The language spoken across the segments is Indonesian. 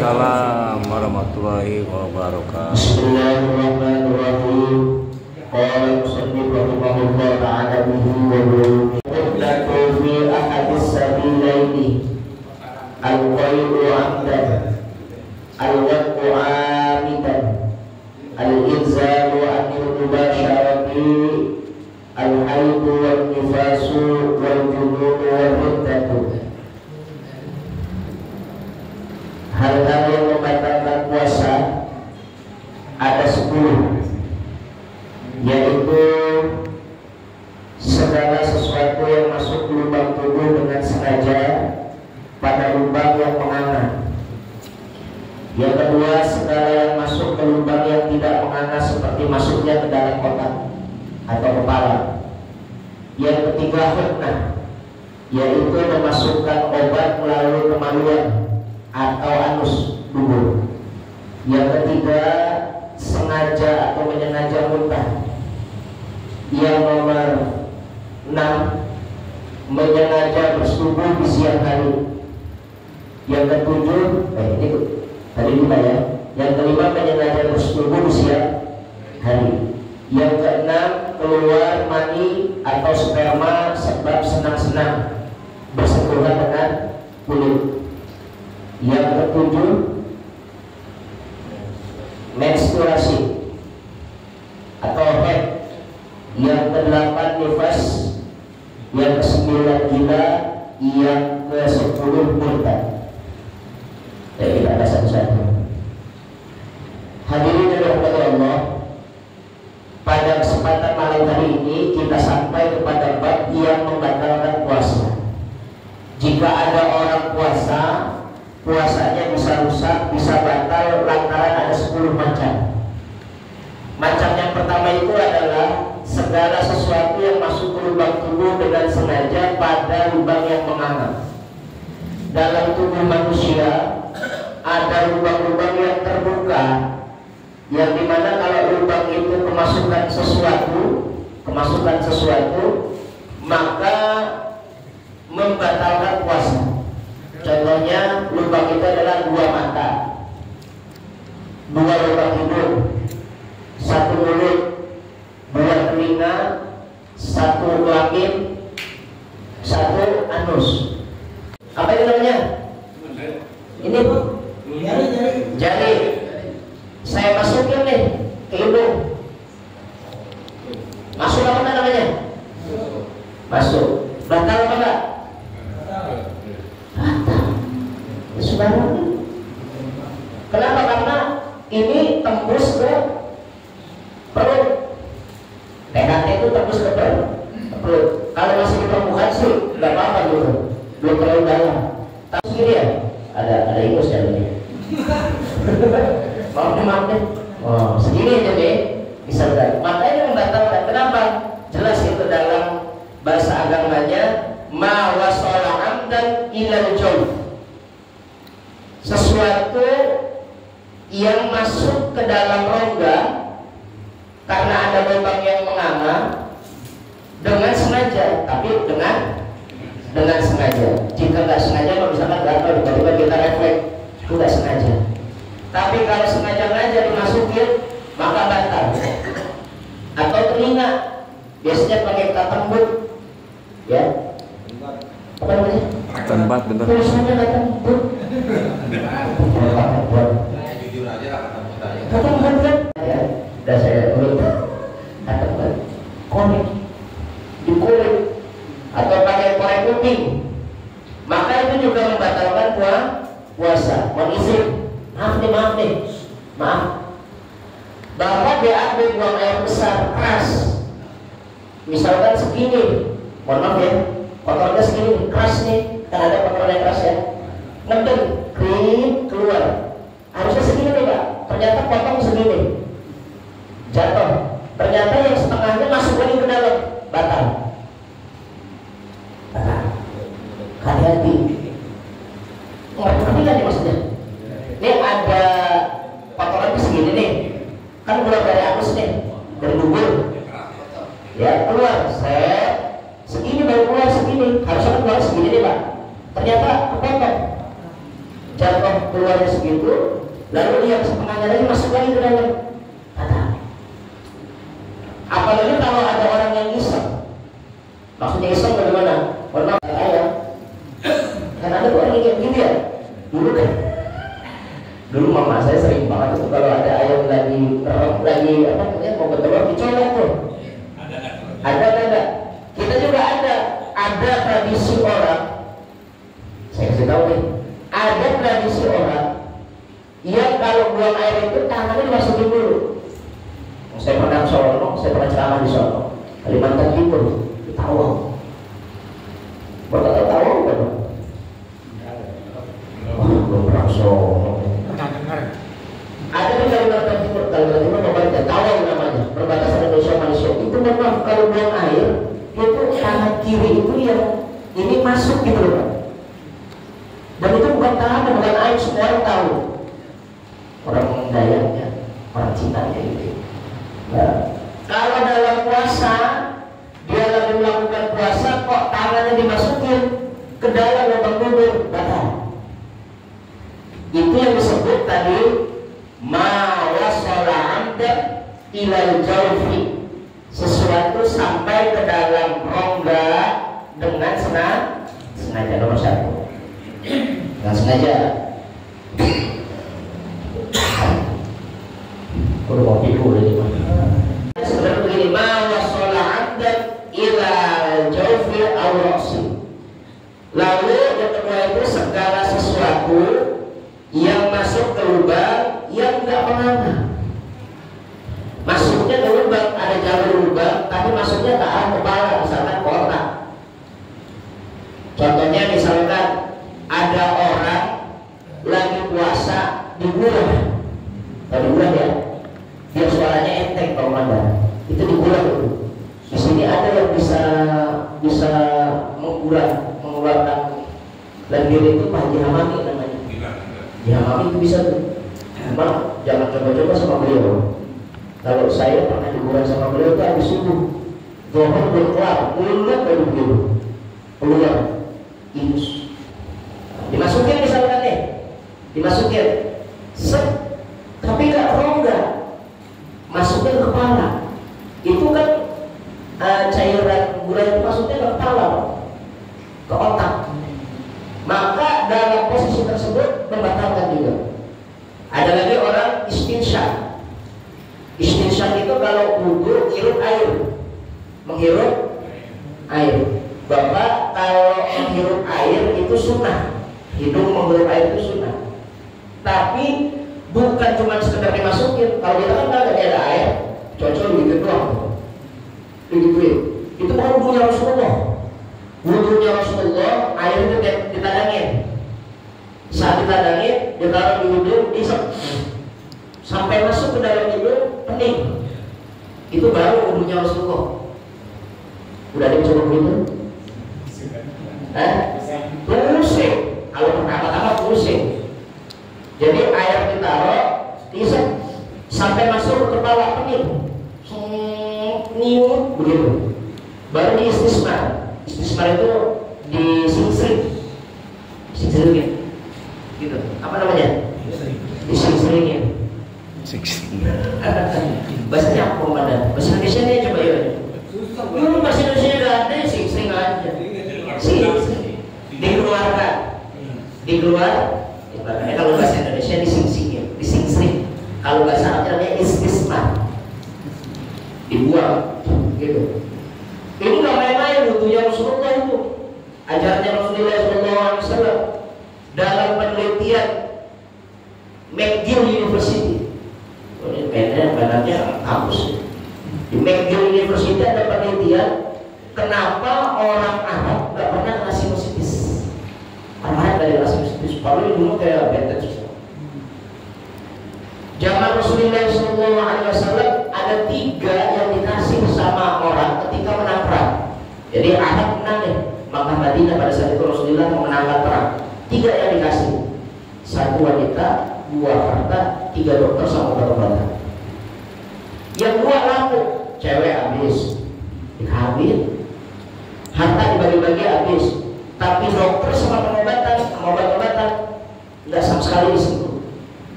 Waalaikumsalam warahmatullahi wabarakatuh. Bismillahirrahmanirrahim. Qala musannif rahimahullah ta'ala bihi wa bihi fi ahadis sabilaini al-qai'u 'amdan al-waq'u 'amidan al-inzalu 'anil mubasharati al-haidu wan-nifasu wal-jununu wal-riddatu. Hal-hal yang membatalkan puasa ada 10, yaitu segala sesuatu yang masuk ke lubang tubuh dengan sengaja pada lubang yang menganga. Yang kedua, segala yang masuk ke lubang yang tidak menganga seperti masuknya ke dalam otak atau kepala. Yang ketiga, fitnah, yaitu memasukkan obat melalui kemaluan atau anus dubur. Yang ketiga, sengaja atau menyengaja muntah. Yang nomor 6, menyengaja bersetubuh di siang hari. Yang ketujuh, ini tadi 5 ya. Yang kelima, menyengaja bersetubuh di siang hari. Yang keenam, keluar mani atau sperma sebab senang-senang bersentuhan dengan kulit. Yang ketujuh, menstruasi atau haid. Yang kedelapan, nifas. Yang kesembilan, gila. Yang ke-10, murtad. Kita ada satu-satu. Hadirin yang dirahmati Allah, pada kesempatan malam hari ini kita sampai kepada bab yang membatalkan puasa. Jika ada orang puasa, puasanya bisa rusak, bisa batal lantaran ada 10 macam. Macam yang pertama itu adalah segala sesuatu yang masuk ke lubang tubuh dengan sengaja pada lubang yang menganga. Dalam tubuh manusia ada lubang-lubang yang terbuka, yang dimana kalau lubang itu kemasukan sesuatu, maka membatalkan puasa. Contohnya, lubang itu adalah 2 mata, 2 lubang hidung, 1 mulut, 2 telinga, 1 kelamin, 1 anus. Apa itu namanya? Ini Bu, jari. Saya masukin nih ke hidung. Masuk apa namanya? Masuk. Batal apa enggak? Sebenarnya. Kenapa? Karena ini tembus ke perut. THT itu tembus ke perut. Kalau masih di permukaan sih nggak apa-apa dulu, belum terlalu dalam. Tapi segini ya, ada ingus dalamnya. Maaf deh. Oh, segini aja deh, bisa enggak? Makanya membatalkan. Kenapa? Jelas itu dalam bahasa agamanya, ma wasala amdan ilal jaw. Sesuatu yang masuk ke dalam rongga karena ada lubang yang menganga dengan sengaja, tapi dengan sengaja. Jika nggak sengaja, misalkan gatal, tiba-tiba kita refleks, itu nggak sengaja. Tapi kalau sengaja dimasukin, maka batal. Atau telinga, biasanya pakai kata embut, ya. Apa namanya? Tempat bentar. Tulisannya kata embut. Jujur aja lah Kata embut kan? Ya, udah saya urut. Kata embut. Korek, dikorek, atau pakai korek kuping, maka itu juga membatalkan puasa. Mohon izin. Maaf nih. Bapak BAB buang air besar keras, misalkan segini, mohon maaf ya, kotornya segini, keras nih, kan ada kotoran yang keras ya, ngeden, kering, keluar, harusnya segini nih Pak, ternyata potong segini, jatuh, ternyata yang setengahnya masuk lagi ke dalam, batal. Hati-hati. Ngerti kan ya maksudnya? Ini ada kotoran segini nih, kan keluar dari anus nih, dari dubur, ya keluar, segini baru keluar segini, harusnya kan keluar segini nih Pak, ternyata kepotong, jatuh keluarnya segitu, lalu yang setengahnya lagi masuk lagi ke dalam batal. Apalagi kalau ada orang yang iseng. Maksudnya iseng bagaimana? Pernah ayam. Kan ada orang yang kayak gini ya. Dulu mama saya sering banget itu kalau ada ayam lagi apa namanya mau bertelur dicolok tuh. Ada. Kita juga ada tradisi orang. Saya kasih tahu nih. Ada tradisi orang yang kalau buang air itu tangannya dimasukin dulu. Saya pernah Solo, saya pernah ceramah di Solo, Kalimantan Timur, di Tawau. Bapak tahu kan? Wah, belum pernah Solo. Ada di Kalimantan Timur, Bapak Tawau namanya, perbatasan Indonesia Malaysia. Itu memang kalau buang air, itu tangan kiri itu yang ini masuk gitu loh, Pak. Dan itu bukan tangan, bukan air, semua orang tahu. Orang Dayak ya, orang Cina ya gitu. Nah, kalau dalam puasa dia lagi melakukan puasa kok tangannya dimasukin ke dalam lubang bibir, batal. Itu yang disebut tadi ma wasala amda ilal jawfi, sesuatu sampai ke dalam rongga dengan sengaja. Nomor satu, dengan sengaja. Udah mau tidur ini Pak. Sebenarnya begini, ma wasala amda ilal jawfi aw ra'si. Lalu yang kedua itu segala sesuatu yang masuk ke lubang yang enggak menganga. Masuknya ke lubang, ada jalur lubang, tapi masuknya ke arah kepala, misalkan ke otak. Contohnya misalkan ada orang lagi puasa di bulan, kalau di bulan ya, biar suaranya enteng kalau ada, itu di bulan itu. Di sini ada yang bisa mengeluarkan lendir itu Pak Haji Hamami namanya. Ya Hamami itu bisa tuh. Cuma jangan coba-coba sama beliau. Kalau saya pernah liburan sama beliau itu habis subuh, Zohor belum kelar, mulut baru begitu keluar inus. Dimasukin misalkan nih, dimasukin, set, tapi nggak rongga, masuknya ke kepala. Itu kan cairan gula itu masuknya ke kepala, ke otak. Maka dalam posisi tersebut membatalkan juga. Ada lagi orang istinsyak. Istinsyak itu kalau wudhu hirup air, menghirup air. Bapak kalau menghirup air itu sunnah, hidung menghirup air itu sunnah. Tapi bukan cuma sekedar dimasukin. Kalau kita kan nggak ada air, cocok begitu doang, begituin. Itu bukan wudhunya Rasulullah. Wudhunya Rasulullah air itu ditadangin. Saat ditadangin, ditaruh di hidung, isep sampai masuk ke dalam hidung, pening. Itu baru wudhunya Rasulullah. Udah ada yang coba begitu? Pusing. Kalau pertama-tama pusing. Jadi air ditaruh, isep sampai masuk ke kepala, pening. Niut begitu. Baru di istismar. Istismar itu disingsring. Singsringin. Gitu. Apa namanya? Disingsringin. Bahasanya apa komandan? Bahasa Indonesia nih coba ya. Bahasa Indonesia nggak ada, sing aja. Dikeluarkan, dikeluar. Ibaratnya kalau bahasa Indonesia disingsing. Kalau bahasa Arabnya namanya istismar. Dibuang, gitu. Ini nggak main-main, wudhunya Rasulullah itu. Ajarannya Rasulullah SAW dalam penelitian McGill University. Ini benarnya kampus. Di McGill University ada penelitian kenapa orang Arab nggak pernah kena sinusitis. Orang Arab nggak ada sinusitis. Kalau dulu kayak bentet susah. Zaman Rasulullah SAW ada 3 yang dikasih sama orang ketika menang perang. Jadi Arab menang deh, maka Madinah pada saat itu Rasulullah memenangkan perang. 3 yang dikasih, 1 wanita, 2 harta, 3 dokter sama obat-obatan. Yang 2 laku, cewek habis, dikawin, harta dibagi-bagi habis, tapi dokter sama pengobatan, sama obat-obatan nggak sama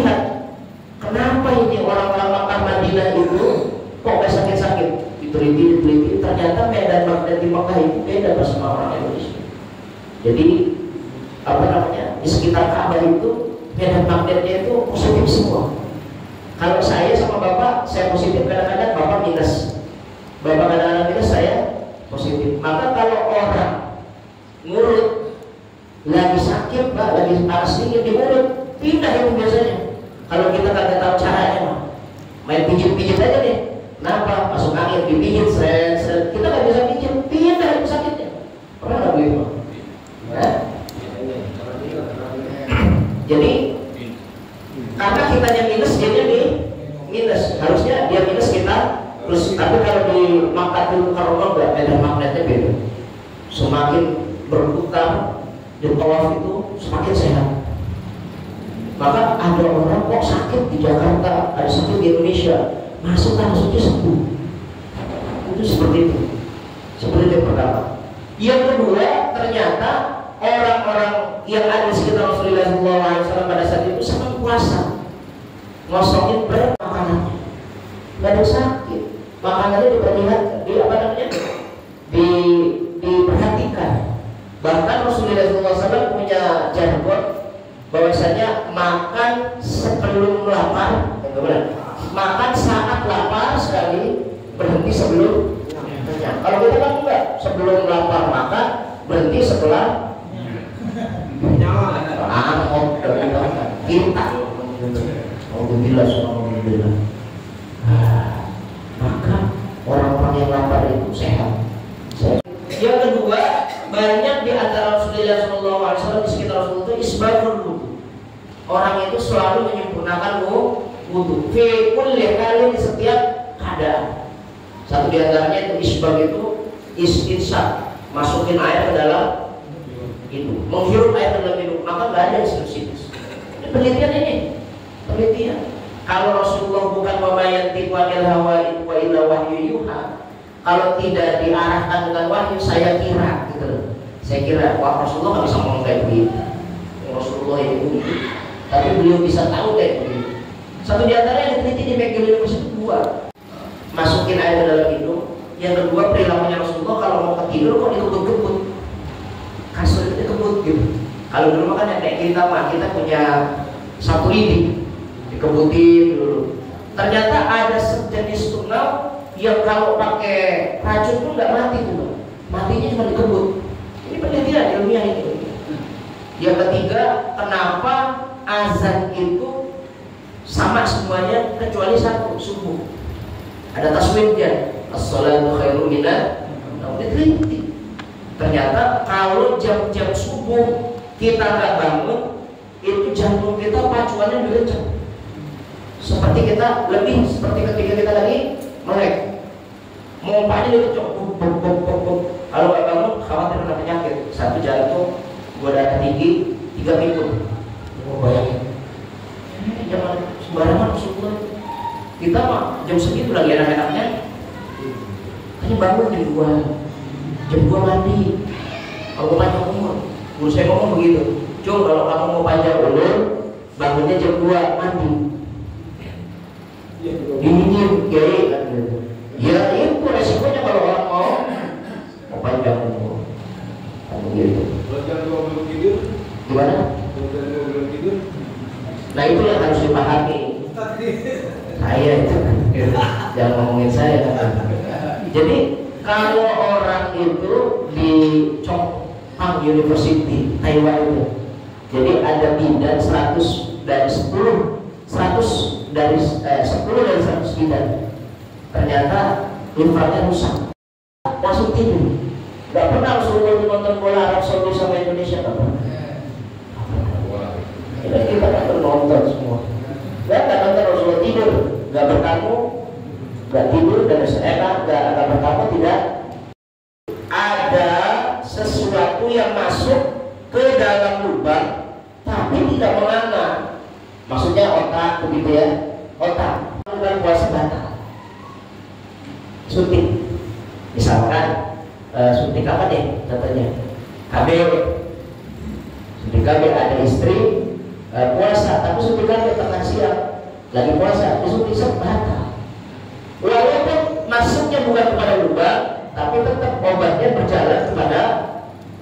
lihat kenapa ini orang-orang Makkah Madinah itu kok gak sakit-sakit. Diteliti, ternyata medan magnet di Makkah itu beda sama orang Indonesia. Jadi di sekitar Ka'bah itu medan magnetnya itu positif semua. Kalau saya sama bapak, saya positif, kadang-kadang bapak minus, bapak kadang-kadang minus, saya positif. Maka kalau orang ngurut lagi sakit, lagi panas dingin di mulut, pindah itu biasanya. Kalau kita kagak tahu caranya, main pijit-pijit aja nih. Kenapa? Masuk angin, dipijit, seret. Kita nggak bisa pijit, pindah itu sakitnya. Pernah nggak begitu? Nah. Jadi karena kitanya minus, dia di minus. Harusnya dia minus kita plus. Tapi kalau di Makkah dulu kalau nggak, medan magnetnya beda. Semakin berputar di tawaf itu semakin sehat. Maka ada orang kok sakit di Jakarta, ada sakit di Indonesia, masuk tanah suci sembuh. Itu seperti itu. Seperti itu yang pertama. Yang kedua, ternyata orang-orang yang ada di sekitar Rasulullah SAW pada saat itu sangat puasa, ngosongin berat makanannya, nggak ada sakit, makanannya diperlihatkan, diperhatikan. Bahkan Rasulullah SAW punya jargon bahwasanya makan sebelum lapar, makan saat lapar sekali, berhenti sebelum kenyang. Kalau kita kan enggak, sebelum lapar makan, berhenti setelah kita. Alhamdulillah. Maka orang-orang yang lapar itu sehat. Yang kedua, banyak di antara Rasulullah SAW di sekitar Rasulullah itu isbahul wudu. Orang itu selalu menyempurnakan wudu. Fi kulli halin, di setiap keadaan. Satu di antaranya itu isbah itu istinsaq, masukin air ke dalam itu, menghirup air ke dalam hidung, maka nggak ada instruksi. Ini penelitian ini, penelitian. Kalau Rasulullah bukan memayanti wanil hawa wa illa wahyu yuha, kalau tidak diarahkan dengan wahyu, saya kira gitu. Saya kira wah Rasulullah nggak bisa ngomong kayak begitu. Rasulullah itu, tapi beliau bisa tahu kayak begitu. Satu di antara yang diteliti di Megil University kedua, masukin air ke dalam hidung. Yang kedua, perilakunya Rasulullah kalau mau tidur kok dikebut-kebut, kasur itu dikebut gitu. Kalau dulu kan kayak kita punya satu lidi, dikebutin dulu. Ternyata ada sejenis tungau yang kalau pakai racun pun nggak mati tuh, matinya cuma dikebut. Ini penelitian ilmiah itu. Yang ketiga, kenapa azan itu sama semuanya kecuali satu, subuh. Ada taswidnya, as-salatu khairum minan naum. Diteliti. Ternyata kalau jam-jam subuh kita nggak bangun, itu jantung kita pacuannya lebih kencang. Seperti seperti ketika kita lagi melek, mompanya lebih kencang. Kalau nggak bangun, khawatir kena penyakit. Satu jantung, gua darah tinggi, 3 pikun. Mau bayangin? Jangan sembarangan Rasulullah. Kita mah jam segitu lagi enak-enaknya, hanya bangun jam 2 mandi. Kalau panjang umur, guru saya ngomong begitu. Kalau kamu mau panjang umur, bangunnya jam 2 mandi. Dingin, kiai kan gitu. Ya itu resikonya kalau orang mau panjang umur. Begitu. Kalau jam 2 belum tidur, gimana? Kalau jam 2 belum tidur, nah itu yang harus dipahami. Saya itu jangan ngomongin saya kan. Jadi kalau orang itu di Chongqing University Taiwan itu, jadi ada bidan 10 dari 100 bidan, ternyata limfanya rusak, langsung tidur. Gak pernah Rasulullah nonton bola Arab Saudi sama Indonesia, gak pernah. Kita kan nonton semua. Gak nonton Rasulullah tidur, gak bertamu, gak tidur dan enak, gak bertamu, tidak. Ada sesuatu yang masuk ke dalam lubang tapi tidak menganga. Maksudnya otak begitu ya, otak. Bukan puasa batal. Suntik, misalkan suntik apa deh contohnya? KB. Suntik KB, ada istri puasa, tapi suntikan ke tengah siang lagi puasa, disuntik batal. Walaupun masuknya bukan kepada lubang, tapi tetap obatnya berjalan kepada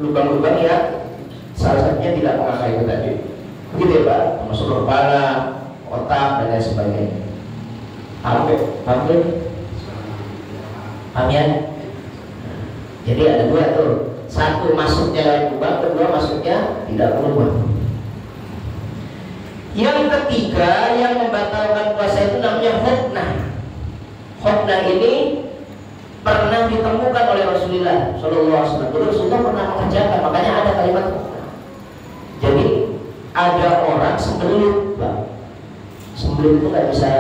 lubang-lubang yang salah satunya tidak memakai itu tadi. Begitu ya Pak, masuk ke kepala, otak dan lain sebagainya. Paham ya? Jadi ada dua tuh, satu masuknya lewat lubang, kedua masuknya tidak lubang. Yang ketiga yang membatalkan puasa itu namanya huknah. Huknah ini pernah ditemukan oleh Rasulullah SAW. Jadi Rasulullah pernah mengerjakan, makanya ada kalimat huknah. Jadi ada orang sembelit, Pak. Sembelit itu nggak bisa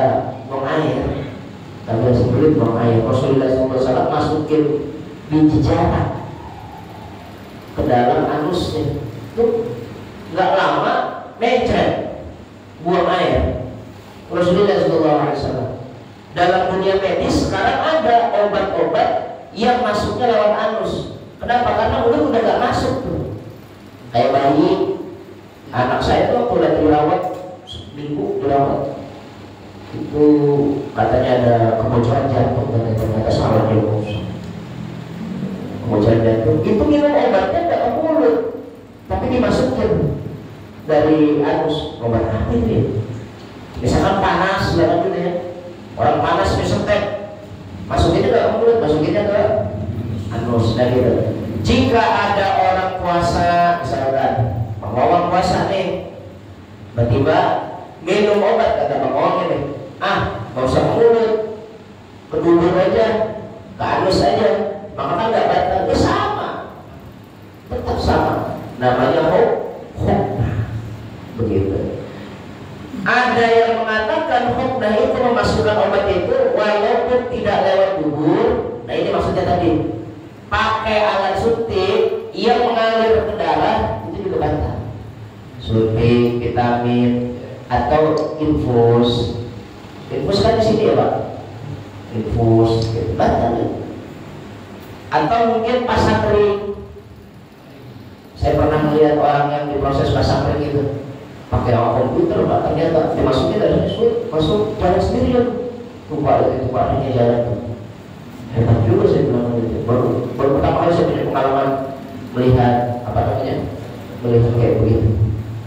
buang air, nggak bisa sembelit buang air. Rasulullah SAW masukin biji jarak ke dalam anusnya, itu nggak lama mencret, buang air. Rasulullah SAW. Dalam dunia medis sekarang ada obat-obat yang masuknya lewat anus. Kenapa? Karena udah nggak masuk tuh. Kayak bayi, anak saya tuh waktu lagi dirawat, seminggu dirawat, itu katanya ada kebocoran jantung dan ternyata salah diagnosa. Kebocoran jantung, itu minum obatnya nggak ke mulut, tapi dimasukin dari anus. Obat apa itu ya? Misalkan panas, lihat gitu ya. Orang panas disetek, masukinnya ke mulut, masukinnya ke anus, dan gitu. Jika ada orang puasa, misalkan Bang Wawang puasa nih, tiba-tiba minum obat, kata Bang Wawang ini, nggak usah ke mulut, ke dubur aja, ke anus aja, maka kan nggak batal. Itu sama, tetap sama, namanya huknah, begitu. Ada yang mengatakan huknah itu memasukkan obat itu walaupun tidak lewat dubur. Nah ini maksudnya tadi, pakai alat suntik yang mengalir ke darah itu juga batal. Suntik, vitamin atau infus. Infus kan di sini ya Pak. Infus, gitu. Batal. Atau mungkin pasang kering. Saya pernah melihat orang yang diproses pasang kering itu pakai komputer Pak, ternyata dimasukin dari sulit, masuk jalan sendiri ya. Lupa itu Pak, ini jalan. Hebat juga saya bilang gitu. Baru pertama kali saya punya pengalaman melihat melihat kayak begitu.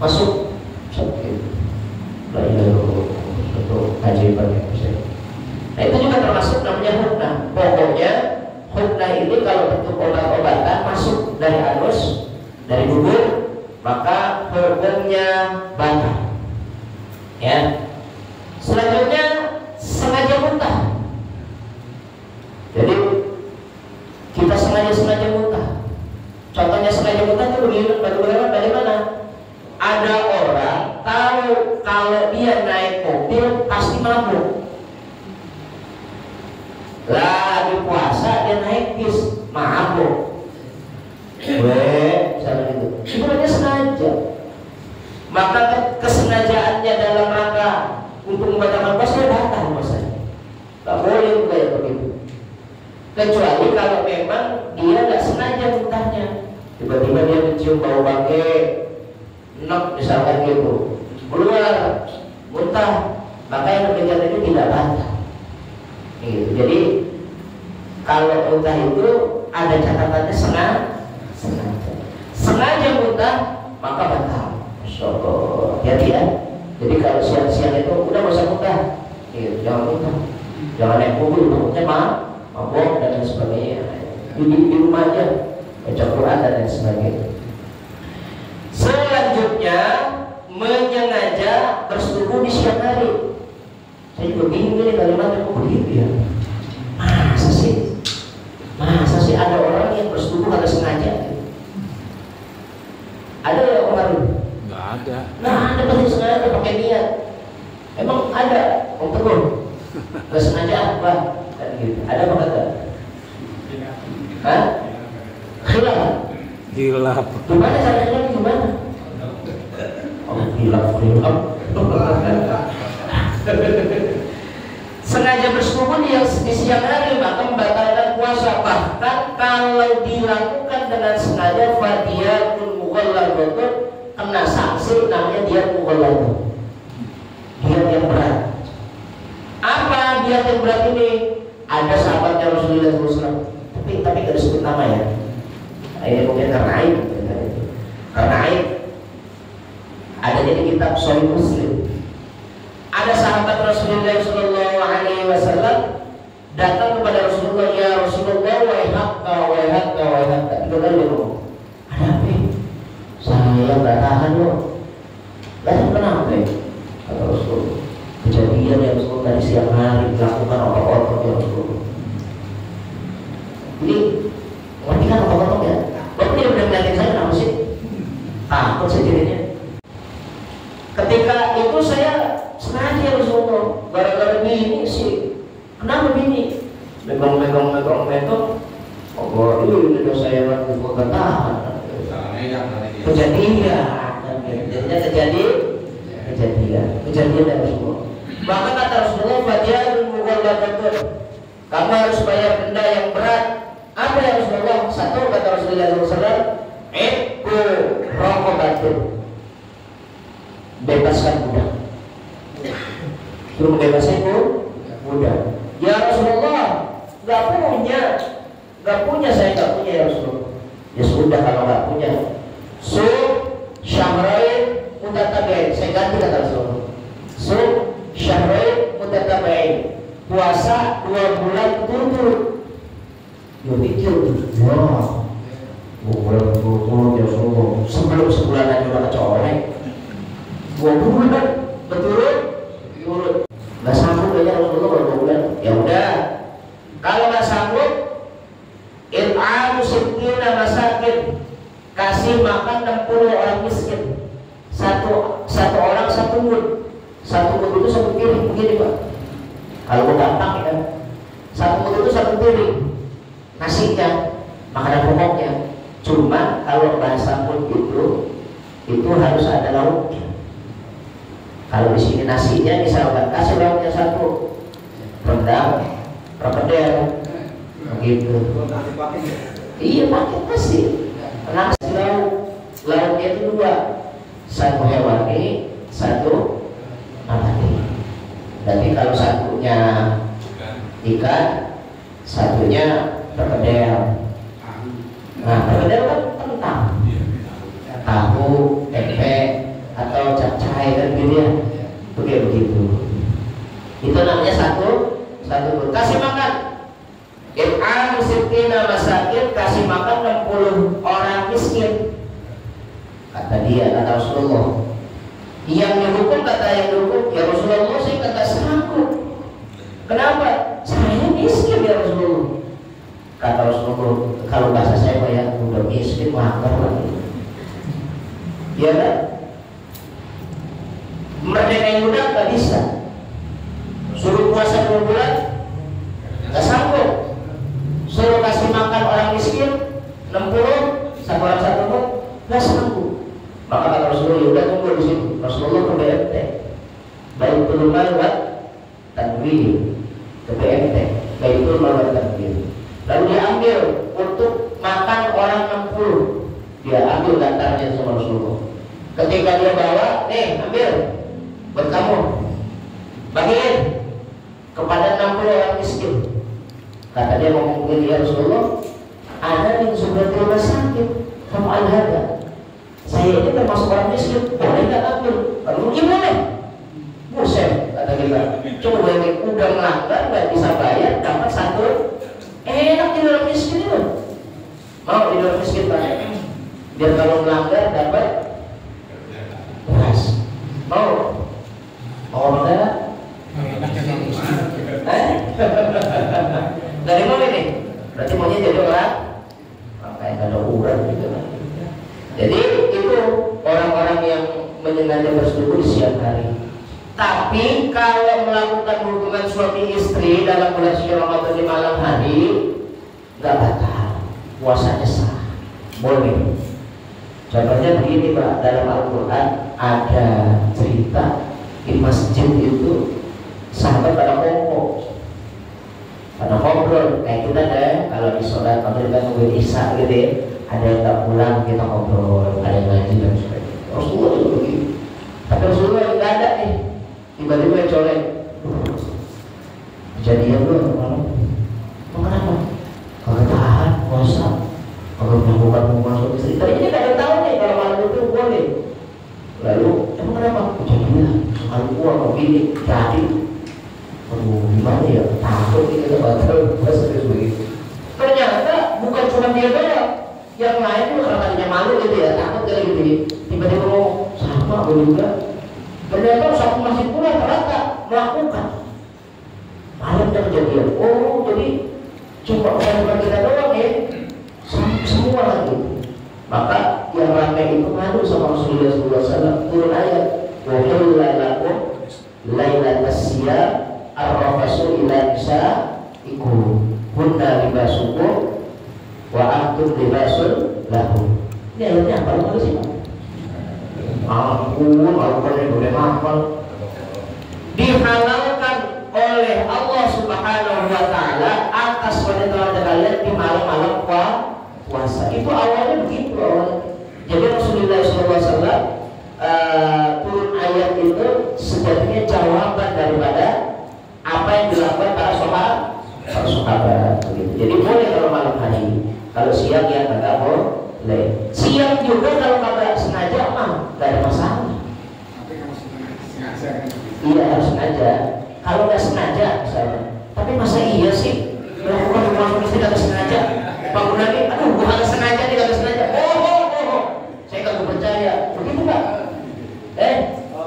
Masuk, sakit. Itu keajaiban ya saya. Nah itu juga termasuk namanya huknah. Pokoknya huknah ini kalau bentuk obat-obatan masuk dari anus, dari dubur, maka hukumnya batal. Ya. Selanjutnya sengaja muntah. Jadi kita sengaja muntah. Contohnya sengaja muntah itu bagaimana? Ada orang tahu kalau dia naik mobil pasti mabuk. Lagi puasa dia naik bis mabuk. Misalnya gitu. Itu hanya sengaja. Maka kesengajaannya dalam rangka untuk membatalkan puasa batal puasanya. Tak boleh kayak begitu. Kecuali kalau memang dia nggak sengaja muntahnya. Tiba-tiba dia mencium bau bangke, enak misalkan gitu, keluar muntah, maka yang demikian itu tidak batal. Gitu. Jadi kalau muntah itu ada catatannya sengaja muntah maka batal. Masya Allah, hati ya. Jadi kalau siang-siang itu udah nggak usah muntah, gitu. Jangan muntah, jangan naik mobil, takutnya mabok dan lain sebagainya. Di rumah aja baca Quran dan lain sebagainya. Selanjutnya menyengaja bersetubuh di siang hari. Saya juga bingung ini kalimatnya kok begitu ya. Masa sih ada orang yang bersetubuh ada sengaja? Ada ya orang? Nggak ada. Nah ada pasti sengaja pakai niat. Emang ada Om Teguh? Nggak sengaja apa? Gitu. Ada apa kata? Hah? Hilaf. Gimana caranya? Gimana? Oh, hilaf. Sengaja bersetubuh di siang hari maka membatalkan puasa. Bahkan kalau dilakukan dengan sengaja fadiyatun mughalladhatun, kena sanksi namanya dia mughalladhah. Dia yang berat. Apa dia yang berat ini? Ada sahabatnya Rasulullah SAW, tapi gak disebut nama ya. Ini mungkin karena aib. Karena aib. Adanya di kitab Sahih Muslim. Ada sahabat Rasulullah SAW datang kepada Rasulullah, ya Rasulullah, wahai tiga kali dia ngomong, ada apa? Saya nggak tahan loh. Lalu kenapa? Kata Rasulullah, kejadian yang Rasulullah tadi siang hari dilakukan otot-otot ya Rasulullah. Jadi ngerti kan otot-otot ya? Bapak tidak pernah ngeliatin saya kenapa sih? Takut saya jadinya. Ketika itu saya sengaja Rasulullah, gara-gara bini sih. Kenapa bini? Megong. Oh, ini udah saya lakukan ketahan. Kejadian dari Rasulullah. Maka kata Rasulullah, fadiyatun mughalladhatun. Kamu harus bayar denda yang berat. Apa ya Rasulullah? Satu kata Rasulullah SAW, Iqu raqabatun. Bebaskan budak. Suruh membebaskan budak. Ya Rasulullah, nggak punya saya nggak punya ya Rasulullah. Ya sudah kalau nggak punya, syahrain mutatabi'in. Saya ganti kata Rasulullah. Syahrain mutatabi'in. Puasa 2 bulan berturut-turut. Dia pikir, wah, 2 bulan berturut-turut ya Rasulullah. Sebelum sebulan aja udah kecolek. 2 bulan berturut-turut. Nggak sanggup aja Rasulullah kalau 2 bulan. Ya udah, kalau nggak sanggup, it'amu sittina masakin, kasih makan 60 orang miskin. Satu orang 1 mud. 1 mud itu 1 piring begini Pak. Kalau gampang ya kan, 1 mud itu 1 piring nasinya, makanan pokoknya. Cuma kalau bahasa mud itu harus ada lauknya. Kalau di sini nasinya misalkan kasih lauknya 1, rendang, perkedel, gitu. Iya pakai pasti. Nasi lauknya itu 2, 1 hewani, 1 nabati. Tapi kalau satunya ikan, satunya perkedel. Nah perkedel kan kentang, tahu, tempe, atau capcay kan gitu ya, begitu. Itu namanya satu kasih makan. It'amu sittina masakin, kasih makan 60 orang miskin. Kata dia, kata Rasulullah. Yang dihukum ya Rasulullah, saya kata sanggup. Kenapa? Saya miskin ya Rasulullah. Kata Rasulullah, kalau bahasa saya ya udah miskin makan lagi. Iya kan? Merdekain budak gak bisa. Suruh puasa 2 bulan gak sanggup. Suruh kasih makan orang miskin 60, 1 orang 1 mud, gak sanggup. Maka kata Rasulullah, udah tunggu di situ. Rasulullah ke BMT, Baitul Mal wa Tanwir, ke BMT, Baitul Mal wa Tanwir. Lalu dia ambil untuk makan orang 60. Dia ambil daftarnya sama Rasulullah. Ketika dia bawa, nih ambil buat kamu, bagiin kepada 60 orang miskin. Kata dia ngomong begini, ya Rasulullah, ada yang sudah rumah sakit, kamu ada. Saya ini termasuk orang miskin, boleh nggak ambil? Kalau mungkin boleh. Buset, kata kita. Coba bayangin, udah melanggar, nggak bisa bayar, dapat 1. Enak jadi orang miskin itu. Mau jadi orang miskin Pak? Biar kalau melanggar dapat beras. Mau enggak? Dari mana ini? Berarti maunya jadi orang kayak ada urat gitu kan. Jadi itu orang-orang yang menyengaja bersetubuh di siang hari. Tapi kalau melakukan hubungan suami istri dalam bulan suci Ramadan di malam hari, nggak batal, puasanya sah, boleh. Contohnya begini Pak, dalam Al-Quran ada cerita di masjid itu sahabat pada ngobrol, kayak kita deh kalau di sholat maghrib kan nungguin isya gitu ya. Ada yang tak pulang kita ngobrol, ada yang ngaji dan sebagainya. Rasulullah itu begitu. Tapi Rasulullah yang nggak ada nih, tiba-tiba colek. Kejadian lu malam. Kenapa? Kalau tahan puasa, kalau melakukan hubungan suami istri. Tadi ini nggak tahu nih kalau malam itu boleh. Lalu emang kenapa? Kejadian. Kalau gua mau pilih jadi, aduh gimana ya? Takut kita batal puasa begitu. Ternyata bukan cuma dia doang, yang lain juga kalau tadinya malu gitu ya, takut kayak gitu. Tiba-tiba ngomong sama gue juga. Ternyata satu masjid pula ternyata melakukan. Malam kejadian. Oh jadi cuma bukan kita doang ya, semua lagi. Maka yang ramai itu ngadu sama Rasulullah SAW. Turun ayat wa hilla lakum lailatas siyam ar-rafasu ila nisaikum hunna libasukum wa antum libasun lahum. Ini ayatnya apa? Lu sih? Ampun, Al-Qur'an boleh hafal. Dihalalkan oleh Allah Subhanahu wa taala atas wanita-wanita kalian di malam-malam puasa. Itu awalnya begitu awalnya. Jadi Rasulullah SAW turun ayat itu sejatinya jawaban daripada apa yang dilakukan para sahabat. Jadi boleh kalau malam hari, kalau siang ya nggak boleh. Siang juga kalau kagak sengaja mah nggak ada masalah. Tapi harus sengaja. Iya harus sengaja. Kalau nggak sengaja misalnya, tapi masa iya sih melakukan hubungan istri nggak sengaja? Bangun lagi, aduh gue nggak sengaja nih nggak sengaja. Oh, saya nggak percaya. Begitu nggak?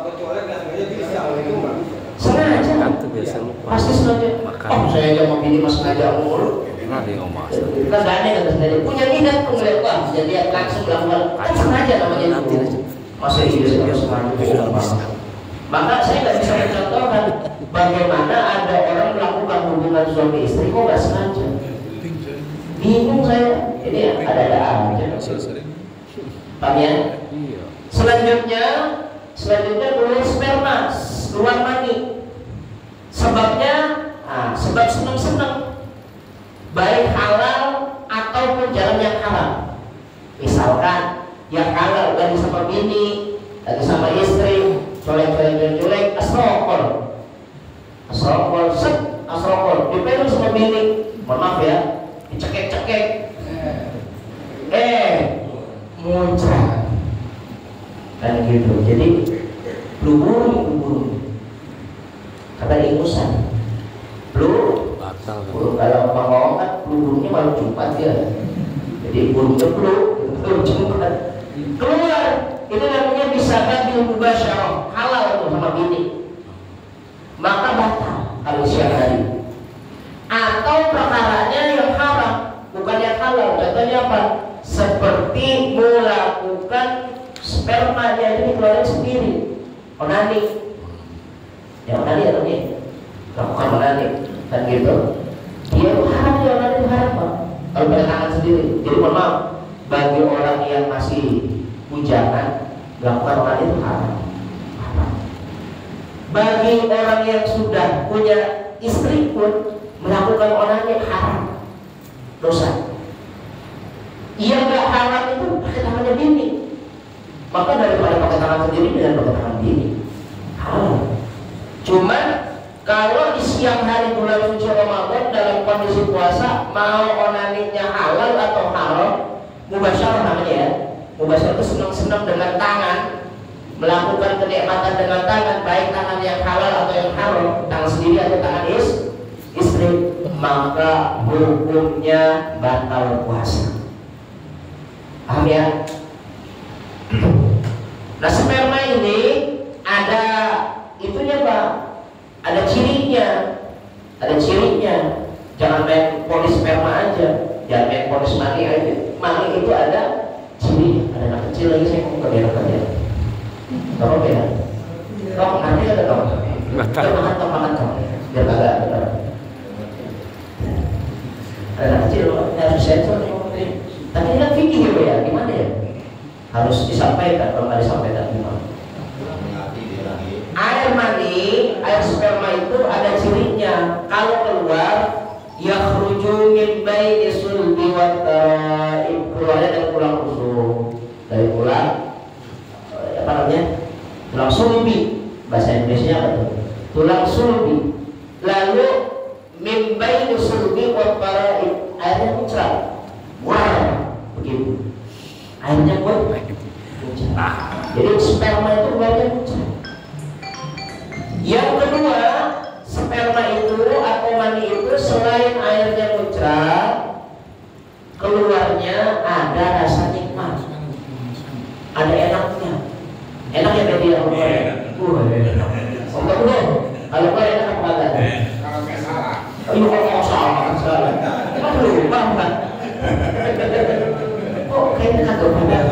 Kecuali nggak sengaja bisa itu nggak bisa. Sengaja. Kan tuh biasa lupa. Pasti sengaja. Makan. Oh saya aja mau pilih mas sengaja mulu. Nah, dia ngomong. Kita nggak aneh kata sengaja. Punya minat tuh ngeliat wah jadi langsung melakukan. Kan sengaja namanya itu. Masa iya saya sengaja. Maka saya nggak bisa mencontohkan bagaimana ada orang melakukan hubungan suami istri kok nggak sengaja. Bingung saya. Ini ada aja. Paham ya? Selanjutnya keluar sperma, keluar mani. Sebabnya, sebab senang-senang, baik halal ataupun jalan yang haram. Misalkan yang halal lagi sama bini, lagi sama istri, colek, asrokol, dipeluk sama bini, mohon maaf ya, dicekek, muncrat, kan gitu. Jadi buru-buru, kata ingusan, Batal. kalau ngomong kan buru-burunya malu Jumat ya, jadi burungnya belum Jumat, keluar. Itu namanya bisa babil mubasyarah, halal tuh sama bini. Maka batal kalau siang hari. Atau perkaranya yang haram, bukan yang halal. Contohnya apa? Seperti melakukan sperma yang dikeluarkan sendiri, onani. Ya onani atau ini? Lakukan onani, kan gitu. Dia haram, dia onani itu haram Pak. Kalau pada tangan sendiri. Jadi mohon maaf, bagi orang yang masih bujangan, melakukan onani itu haram. Bagi orang yang sudah punya istri pun melakukan onani haram, dosa. Ia nggak haram itu pakai tangannya bini. Maka daripada pakai tangan sendiri dengan pakai tangan bini, haram. Cuman kalau di siang hari bulan suci Ramadan dalam kondisi puasa mau onaninya halal atau haram, mubasyarah namanya ya. Mubasyarah itu senang-senang dengan tangan, melakukan kenikmatan dengan tangan, baik tangan yang halal atau yang haram, tangan sendiri atau tangan istri, maka hukumnya batal puasa. Paham ya? Nah sperma ini ada itunya Pak, ada cirinya, Jangan main polis sperma aja, jangan main polis mani aja. Mani itu ada ciri, ada anak kecil lagi saya mau ke daerah kerja. Tahu ya? Tahu nanti ada tahu. Makan tahu. Biar kagak ada. Ada anak kecil harus sensor nih. Tapi ini kan fikih ya, gimana ya? Harus disampaikan, kalau nggak disampaikan gimana? Air mani, air sperma itu ada cirinya. Kalau keluar, yakhruju min baini sulbi wa tara'ib, keluarnya dari tulang rusuk, dari tulang sulbi. Lalu min baini sulbi wa tara'ib, airnya muncrat. Wah, begitu. Airnya muncrat. Jadi sperma itu keluarnya muncrat. Yang kedua, sperma itu atau mani itu selain airnya muncrat, keluarnya ada rasa nikmat, ada enaknya. Enak ya media apa? Enak. Untuk belum? Kalau kau enak apa enggak? Kalau kau salah salah. Aduh, bang. Oh, kayaknya kagak pada.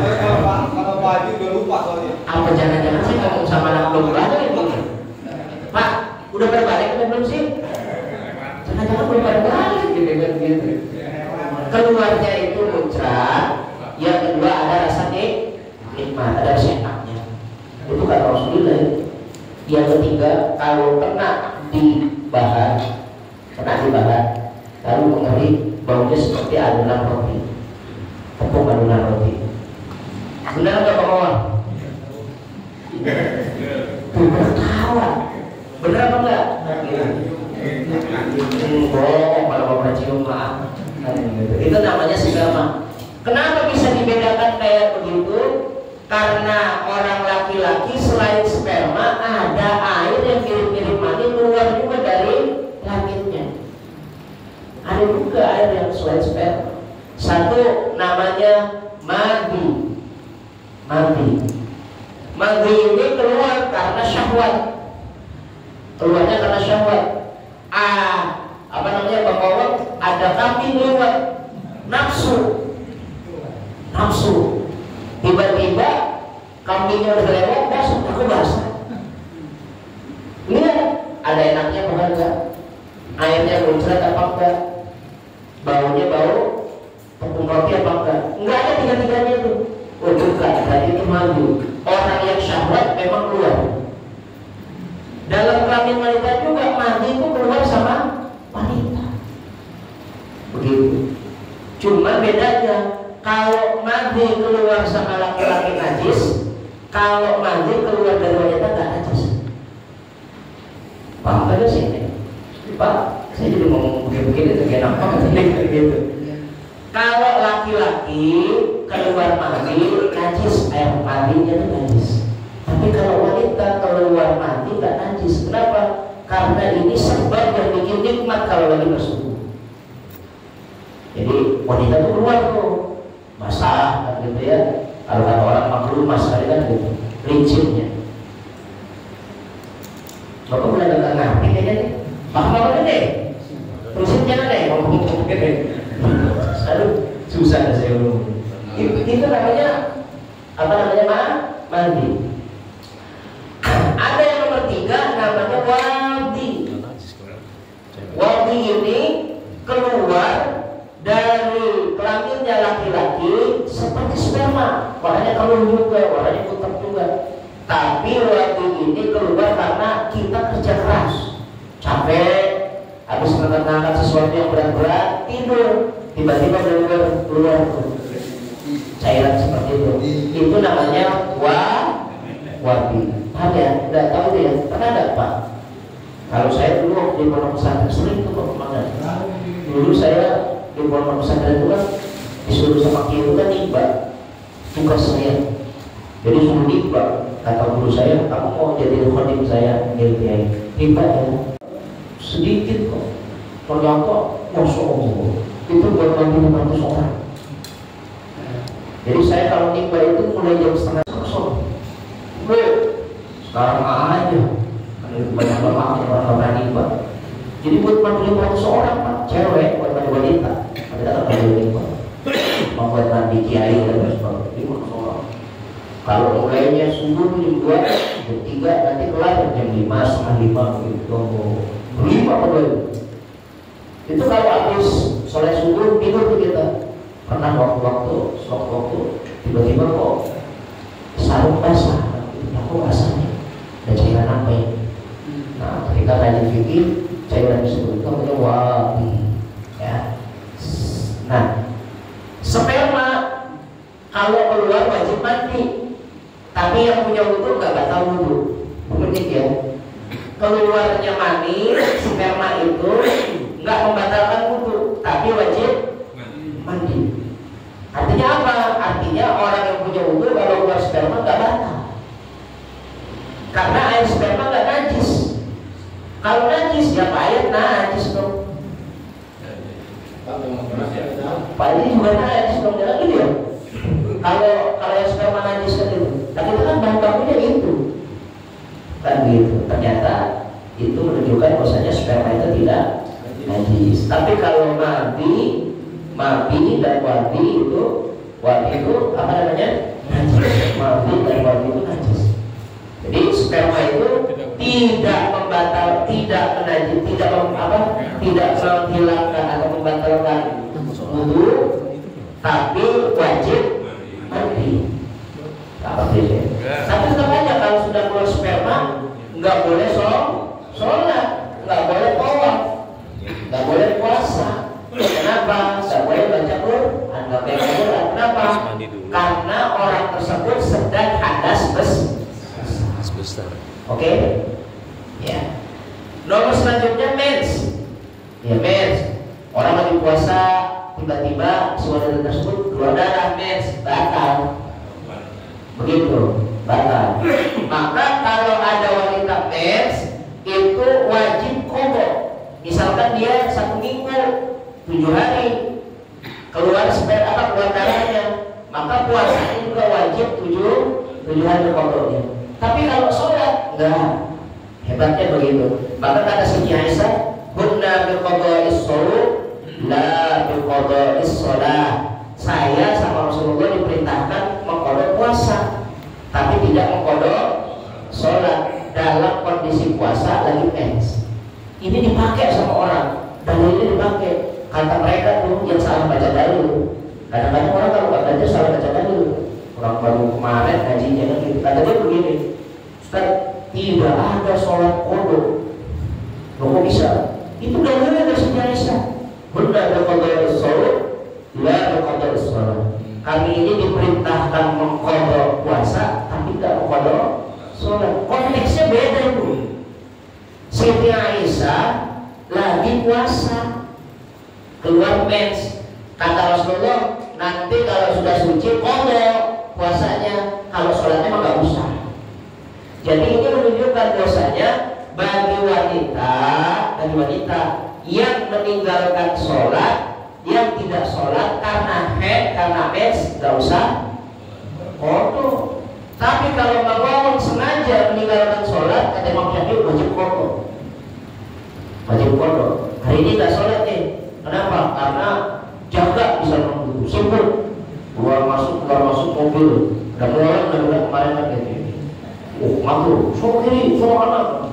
Kalau baju udah lupa soalnya. Apa jangan-jangan sih ngomong sama anak belum balik ini? Pak, udah pada balik atau belum sih? Jangan-jangan belum pada balik gitu. Keluarnya itu muncrat. Yang kedua ada rasa nikmat, ada rasa enaknya. Itu kata Rasulullah. Yang ketiga, kalau kena di bahan, lalu mengeri baunya seperti adonan roti, tepung adonan roti. Benar nggak Pak Mawar? Bertawa. Benar apa enggak? Bohong kalau Bapak cium maaf. Itu namanya sperma. Kenapa bisa dibedakan kayak begitu? Karena orang laki-laki selain sperma ada air yang mirip-mirip mani keluar juga dari langitnya. Ada juga air yang selain sperma. Satu namanya madi. Madi ini keluar karena syahwat. Keluarnya karena syahwat. Ada kambing lewat, nafsu. Tiba-tiba kambingnya udah lewat, aku basah. Lihat, ada enaknya apa enggak? Airnya muncrat apa enggak? Baunya bau tepung roti apa enggak? Enggak ada tiga-tiganya itu. Oh bukan, berarti itu mandi. Orang yang syahwat memang keluar. Dalam kelamin wanita juga mandi itu keluar sama wanita. Begitu. Cuma bedanya, kalau mandi keluar sama laki-laki najis, kalau mandi keluar dari wanita nggak najis. Paham aja sih ini? Pak, saya jadi ngomong begini terkait apa gitu. Kalau laki-laki keluar mandi najis, air mandinya itu najis. Tapi kalau wanita keluar mandi nggak najis. Kenapa? Karena ini sebab yang bikin nikmat kalau lagi bersuci. Jadi wanita tuh keluar tuh masak kan gitu ya. Kalau kata orang makhluk masak kan gitu, licin. Bapak mulai nggak ngerti kayaknya nih. Paham apa deh? Terusin jangan deh ngomong gini. Aduh, susah saya ngomong. Itu namanya apa namanya mandi. Ada yang nomor 3 namanya wadi. Wadi ini keluar dari kelaminnya laki-laki seperti sperma, warnanya keluar juga, warnanya putih juga. Tapi wadi ini keluar karena kita kerja keras, capek, habis mengangkat sesuatu yang berat-berat, tidur, tiba-tiba keluar cairan seperti itu. Itu namanya wadi. Paham ya? Tidak tahu ya? Pernah nggak Pak? Kalau saya dulu di pondok pesantren sering tuh kemana? Dulu saya di pondok pesantren itu kan disuruh sama kiai itu kan nikbah tugas saya. Jadi suruh nikbah. Kata guru saya, kamu mau jadi khodim saya kiai? Nikbah ya? Sedikit kok. Ternyata masya Allah itu buat bantu 500 orang. Jadi saya kalau nikbah itu mulai jam 9:30. Sekarang aja banyak banget orang berani Pak. Jadi buat mandi 500 orang Pak, cewek buat mandi wanita. Ada tak mandi wanita, mau buat mandi kiai dan sebagainya 500 orang. Kalau mulainya subuh jam 2, jam 3 nanti kelar jam 5, setengah 5 gitu. 5 apa itu kalau habis sholat subuh tidur kita. Pernah waktu tiba-tiba kok sarung basah, aku basahnya. Dan cairan apa ini? Nah, ketika rajin fikih, cairan tersebut namanya wadi. Ya. Nah, sperma kalau keluar wajib mandi. Tapi yang punya wudu nggak batal wudu. Unik ya. keluarnya mani sperma itu nggak membatalkan wudu, tapi wajib mandi. Artinya apa? Artinya orang yang punya wudu kalau keluar sperma nggak batal, karena air sperma nggak najis. Kalau najis ya air najis dong. Pak ini juga najis dong, jangan gitu ya. Kalau yang sperma najis kan itu, tapi itu kan bahan bakunya itu kan gitu. Ternyata itu menunjukkan bahwasanya sperma itu tidak najis. Tapi kalau mabi dan wadi itu apa namanya? Najis. Mabi dan wadi itu najis. Jadi sperma itu tidak membatal, tidak menajis, tidak menghilangkan atau membatalkan wudu, tapi wajib mandi. Tapi tetap aja kalau sudah keluar sperma nggak boleh sholat, nggak boleh tawaf, nggak boleh puasa. Kenapa? Nggak boleh baca Quran, nggak boleh Quran. Kenapa? Karena orang tersebut sedang hadas besar. Oke? Ya. Nomor selanjutnya mens. Ya mens. Orang lagi puasa tiba-tiba si wanita tersebut keluar darah, mens, batal. Begitu, batal. Maka kalau ada wanita mens itu wajib qadha. Misalkan dia 1 minggu 7 hari keluar keluar darahnya, maka puasanya juga wajib 7 hari qadhanya. Tapi kalau sholat enggak, hebatnya begitu. Maka kata Siti Aisyah, "Kunna bi qada'is shaum la bi qada'is shalah." Saya sama Rasulullah diperintahkan mengqada puasa, tapi tidak mengqada sholat dalam kondisi puasa lagi mens. Ini dipakai sama orang, dalilnya dipakai. Kata mereka tuh yang salah baca dalil. Kadang-kadang orang kalau nggak belajar salah baca dalil. Orang baru kemarin ngajinya kan gitu. Kata dia begini, Ustaz, tidak ada sholat qadha. Loh kok bisa? Itu dalilnya dari Siti Aisyah. Bunda berqada'is shaum la berqada'is shalah. Kami ini diperintahkan mengqadha puasa tapi tidak mengqadha sholat. Konteksnya beda itu. Siti Aisyah lagi puasa, keluar mens. Kata Rasulullah, nanti kalau sudah suci qadha puasanya, kalau sholatnya mah nggak usah. Jadi ini menunjukkan dosanya bagi wanita yang meninggalkan sholat, yang tidak sholat karena mens, nggak usah qadha. Tapi kalau bangun sengaja meninggalkan sholat, kata Imam Syafi'i wajib qadha. Wajib qadha. Hari ini nggak sholat nih, kenapa? Karena jaga bisa menunggu, sibuk keluar masuk mobil. Dan orang udah kemarin kan gitu. Matur, so kiri, so kanan.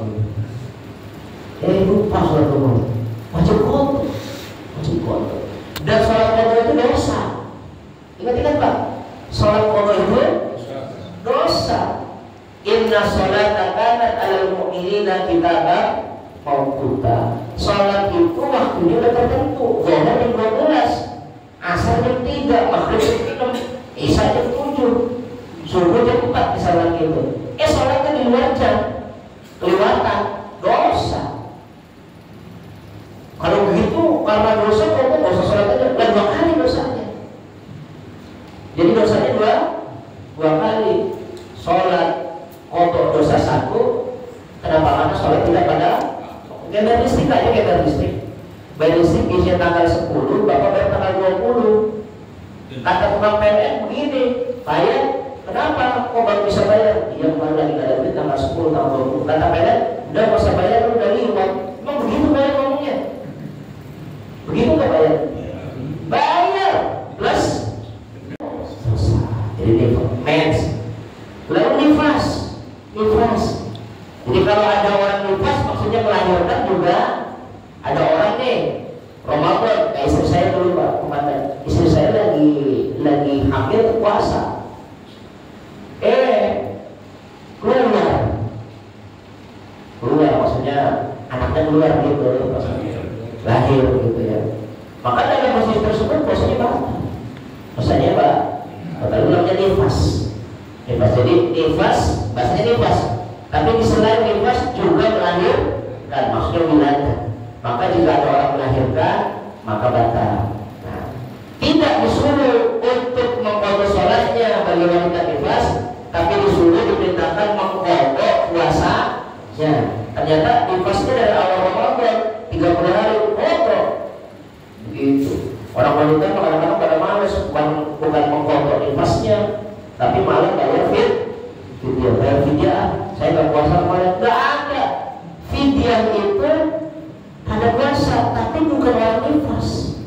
Lupa sholat qadha. Wajib qadha. Dan sholat qadha itu dosa. Ingat Pak, sholat qadha itu dosa. Inna sholata kanat 'alal mu'minina kitaban mawquta. Sholat itu waktunya udah tertentu. Zuhur jam 12, asar jam 3, maghrib jam 6, isya jam 7, subuh jam 4 misalnya gitu. Sholatnya di luar jam, kelewatan, dosa. Kalau begitu karena dosa, kok dosa sholat aja, dan 2 kali dosanya. Jadi dosanya dua kali. Sholat qadha dosa 1. Kenapa? Karena sholat tidak pada gender listrik aja, gender listrik. Bayar listrik biasanya tanggal 10, Bapak bayar tanggal 20. Kata tukang PLN begini, bayar. Kenapa? Kok baru bisa bayar? Iya kemarin lagi nggak ada duit tanggal 10, tanggal 20. Kata PLN, udah nggak usah bayar, udah liwat. Emang begitu bayar ngomongnya? Begitu nggak bayar? Bayar plus. Jadi mens. Lalu nifas. Jadi kalau ada orang nifas, maksudnya melahirkan juga. Ada orang nih Ramadan, kayak istri saya dulu Pak, kemarin istri saya lagi hamil puasa. Keluar maksudnya anaknya keluar gitu, lahir gitu ya. Maka dalam posisi tersebut puasanya batal. Puasanya Pak, batal namanya nifas. Jadi nifas, bahasanya nifas. Tapi di selain nifas juga melahirkan, maksudnya wilayah. Maka jika ada orang melahirkan, maka batal. Nah, tidak disuruh untuk mengkodok sholatnya bagi wanita nifas, tapi disuruh diperintahkan mengkodok puasanya. Ternyata nifasnya dari awal Ramadan 30 hari kodok. Begitu. Orang wanita kadang-kadang pada males, bukan mengkodok nifasnya, tapi malah bayar fidyah. Bayar fidyah. Saya nggak puasa kemarin, nggak ada. Fidyah itu ada puasa, tapi bukan orang nifas.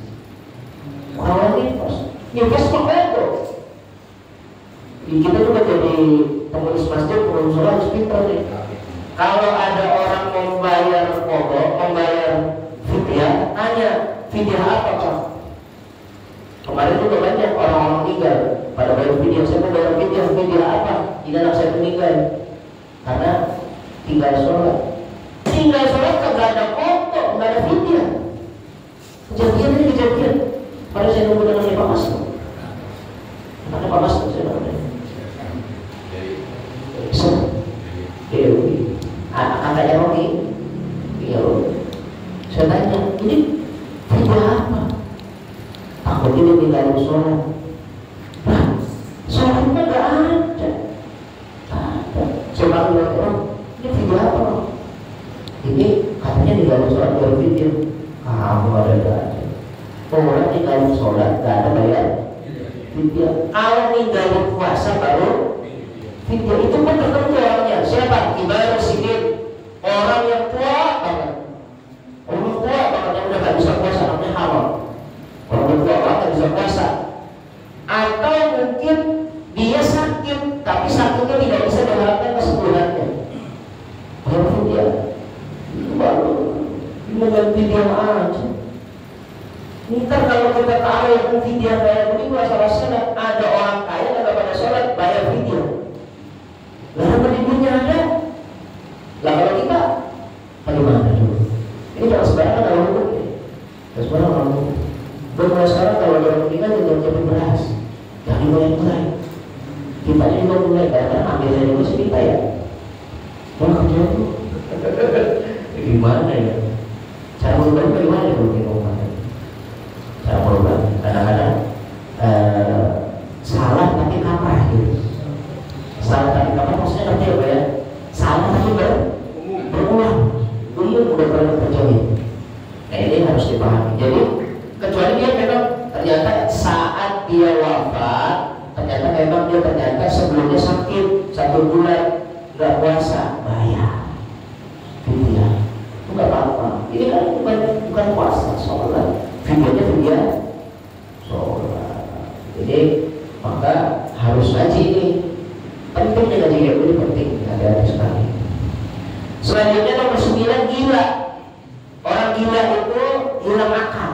Bukan orang nifas. Nifas mengkodok. Kita juga jadi pengurus masjid, pengurus sholat harus pintar nih. Kalau ada orang membayar kodok, membayar fidyah, tanya fidyah apa Pak? Kemarin juga banyak orang-orang meninggal pada bayar fidyah. Saya mau bayar fidyah apa? Ini anak saya meninggal karena tinggal sholat. Tinggal sholat kagak ada kodok, nggak ada fidyah. Kejadian ini kejadian. Pada saya nunggu dengan Pak Mas. Ada Pak Mas, saya nunggu. Dewi, anaknya Romi, iya saya tanya, ini fidyah apa? Takutnya dia tinggalin sholat. Nah, sholatnya nggak ada. Saya bilang orang, ini fidyah apa? Ini katanya tinggalin sholat bayar fidyah. Kamu ada. Orang tinggalin sholat nggak ada bayar fidyah. Kalau tinggalin puasa baru fidyah. Itu pun tertentu orangnya. Siapa? Ibadah sedikit. Orang yang tua banget. Orang tua banget yang udah gak bisa puasa, namanya haram. Orang tua banget gak bisa puasa. Atau mungkin dia sakit, tapi sakitnya tidak bisa diharapkan kesembuhannya. Baru fidyah. Itu baru mengganti dia aja. Ntar kalau kita tahu yang fidyah bayar begini masalah sholat, ada orang kaya yang gak pada sholat bayar fidyah. Lalu pendidikannya ada. Lah kalau kita bagaimana dulu? Ini jangan sembarangan kalau hukum ini. Jangan sembarangan kalau hukum. Mulai sekarang kalau ada pendidikan jangan beras. Jangan mulai. Kita juga mulai karena ambil dari musuh kita ya. Wah kerja itu. Gimana ya? Cara merubah bagaimana ya kalau kita ngomong? Cara merubah kadang-kadang salah tapi kaprah gitu. Salah tapi kapan maksudnya ngerti apa ya? Salah tapi berulang. Umum udah pernah terjadi. Nah ini harus dipahami. Jadi kecuali dia memang ternyata saat dia wafat, ternyata dia ternyata sebelumnya sakit 1 bulan nggak puasa, bayar. Fidyah. Itu nggak apa-apa. Ini kan bukan puasa, sholat. Fidyahnya fidyah sholat. Jadi maka harus ngaji ini. Pentingnya ngaji ini penting, ada sekali. Selanjutnya nomor 9, gila. Orang gila itu hilang akal.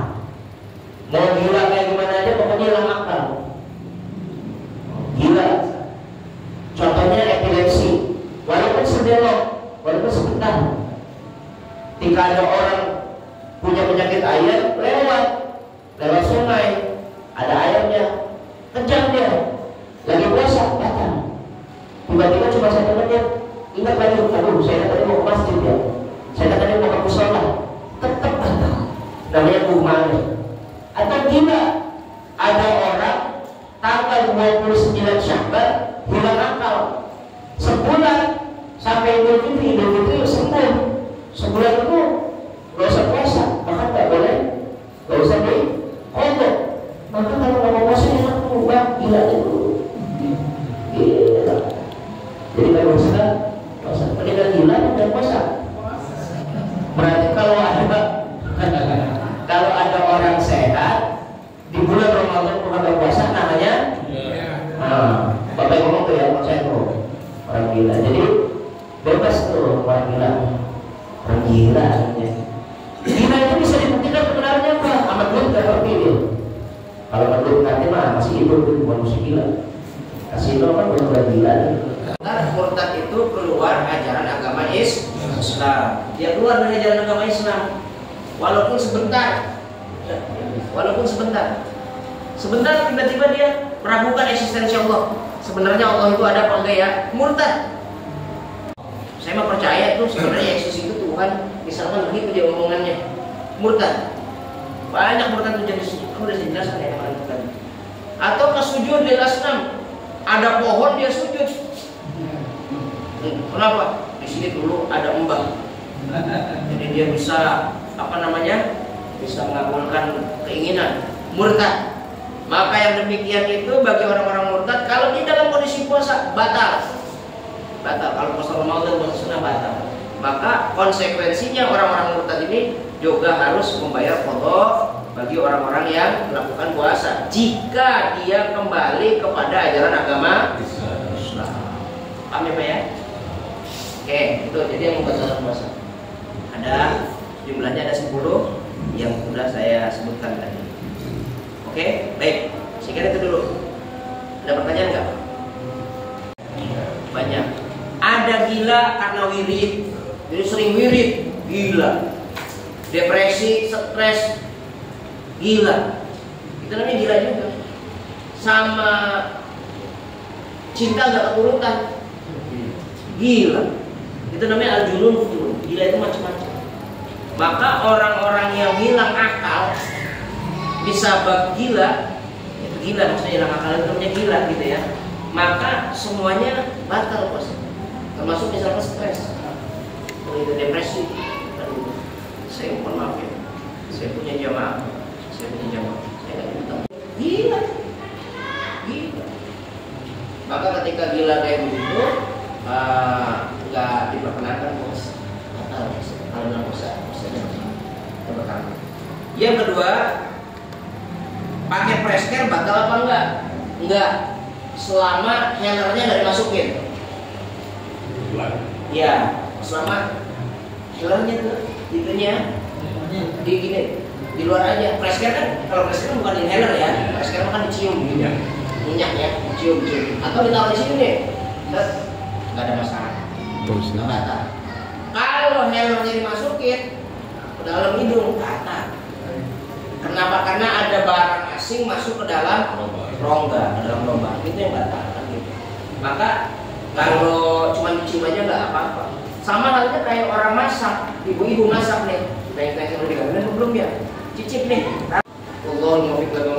Mau gila kayak gimana aja, pokoknya hilang akal. Gila. Contohnya epilepsi. Walaupun sebelok, walaupun sebentar. Jika ada orang punya penyakit air, lewat sungai, ada airnya, kencang dia. Lagi puasa, batal. Tiba-tiba cuma 1 menit, ingat lagi, aduh saya tadi mau ke masjid ya, saya tadi mau ke mushola, tetap batal. Namanya kumane. Atau gila, ada orang tanggal 29 Syakban hilang akal, sebulan sampai Idul Fitri sembuh. Sebulan itu gak usah puasa, bahkan gak boleh, gak usah dikodok. Maka kalau mau puasa enak tuh, gila itu. Gila. Jadi kalau puasa, meninggal gila dan puasa. Berarti kalau ada orang sehat di bulan Ramadan bukan berpuasa, namanya Bapak ngomong tuh ya, saya tuh orang gila. Jadi bebas tuh orang gila. Orang gila namanya. Gila itu bisa dibuktikan kebenarannya apa? Amat belum gak ngerti dia. Kalau belum ngerti mah masih hidup, bukan masih gila. Kasih itu kan belum gila. Murtad itu keluar ajaran agama Islam. Dia keluar dari ajaran agama Islam, walaupun sebentar. Sebentar tiba-tiba dia meragukan eksistensi Allah. Sebenarnya Allah itu ada apa enggak ya? Murtad. mah percaya tuh sebenarnya Yesus itu Tuhan. Misalkan begitu dia omongannya, murtad. Banyak murtad tuh jenis, kamu udah jelaskan ya kemarin tadi. Atau ke sujud di asnam, ada pohon dia sujud. Kenapa? Di sini dulu ada mbah, jadi dia bisa bisa mengabulkan keinginan. Murtad. Maka yang demikian itu bagi orang-orang murtad, kalau di dalam kondisi puasa batal. Kalau puasa Ramadan dan puasa sunnah batal. Maka konsekuensinya orang-orang murtad ini juga harus membayar qadha bagi orang-orang yang melakukan puasa jika dia kembali kepada ajaran agama Islam. Paham ya Pak ya? Oke, itu jadi yang membatalkan puasa. Ada jumlahnya ada 10 yang sudah saya sebutkan tadi. Oke, baik. Sekian itu dulu. Ada pertanyaan nggak? Banyak. Ada gila karena wirid, jadi sering wirid, gila. Depresi, stres, gila. Itu namanya gila juga. Sama cinta nggak keturutan, gila. Itu namanya al-junun furun. Gila itu macam-macam. Maka orang-orang yang hilang akal disabab gila, itu gila maksudnya hilang akal itu namanya gila gitu ya. Maka semuanya batal puasa. Termasuk misalnya stres, itu depresi. Aduh, saya mohon maaf ya, saya punya jamaah, saya nggak minta. Gila. Maka ketika gila kayak begitu, nggak diperkenankan puasa. Batal puasa. Kalau nggak puasa, yang pertama. Yang kedua, pakai presker batal apa enggak? Enggak. Selama handlernya nggak dimasukin. Ya, selama handlernya tuh itunya di gini, di luar aja. Presker kan, kalau presker kan bukan di handler ya. Presker kan dicium gitu. Minyak ya, dicium. Atau ditaruh di sini deh. Nggak ada masalah. Terus Batal. Kalau handlernya dimasukin ke dalam hidung, batal. Kenapa? Karena ada barang asing masuk ke dalam rongga, ke dalam lubang. Itu yang batal. Gitu. Maka kalau cuma dicium aja nggak apa-apa. Sama halnya kayak orang masak, ibu-ibu masak nih. Kayak yang udah belum ya? Cicip nih. Allahumma fiqh wa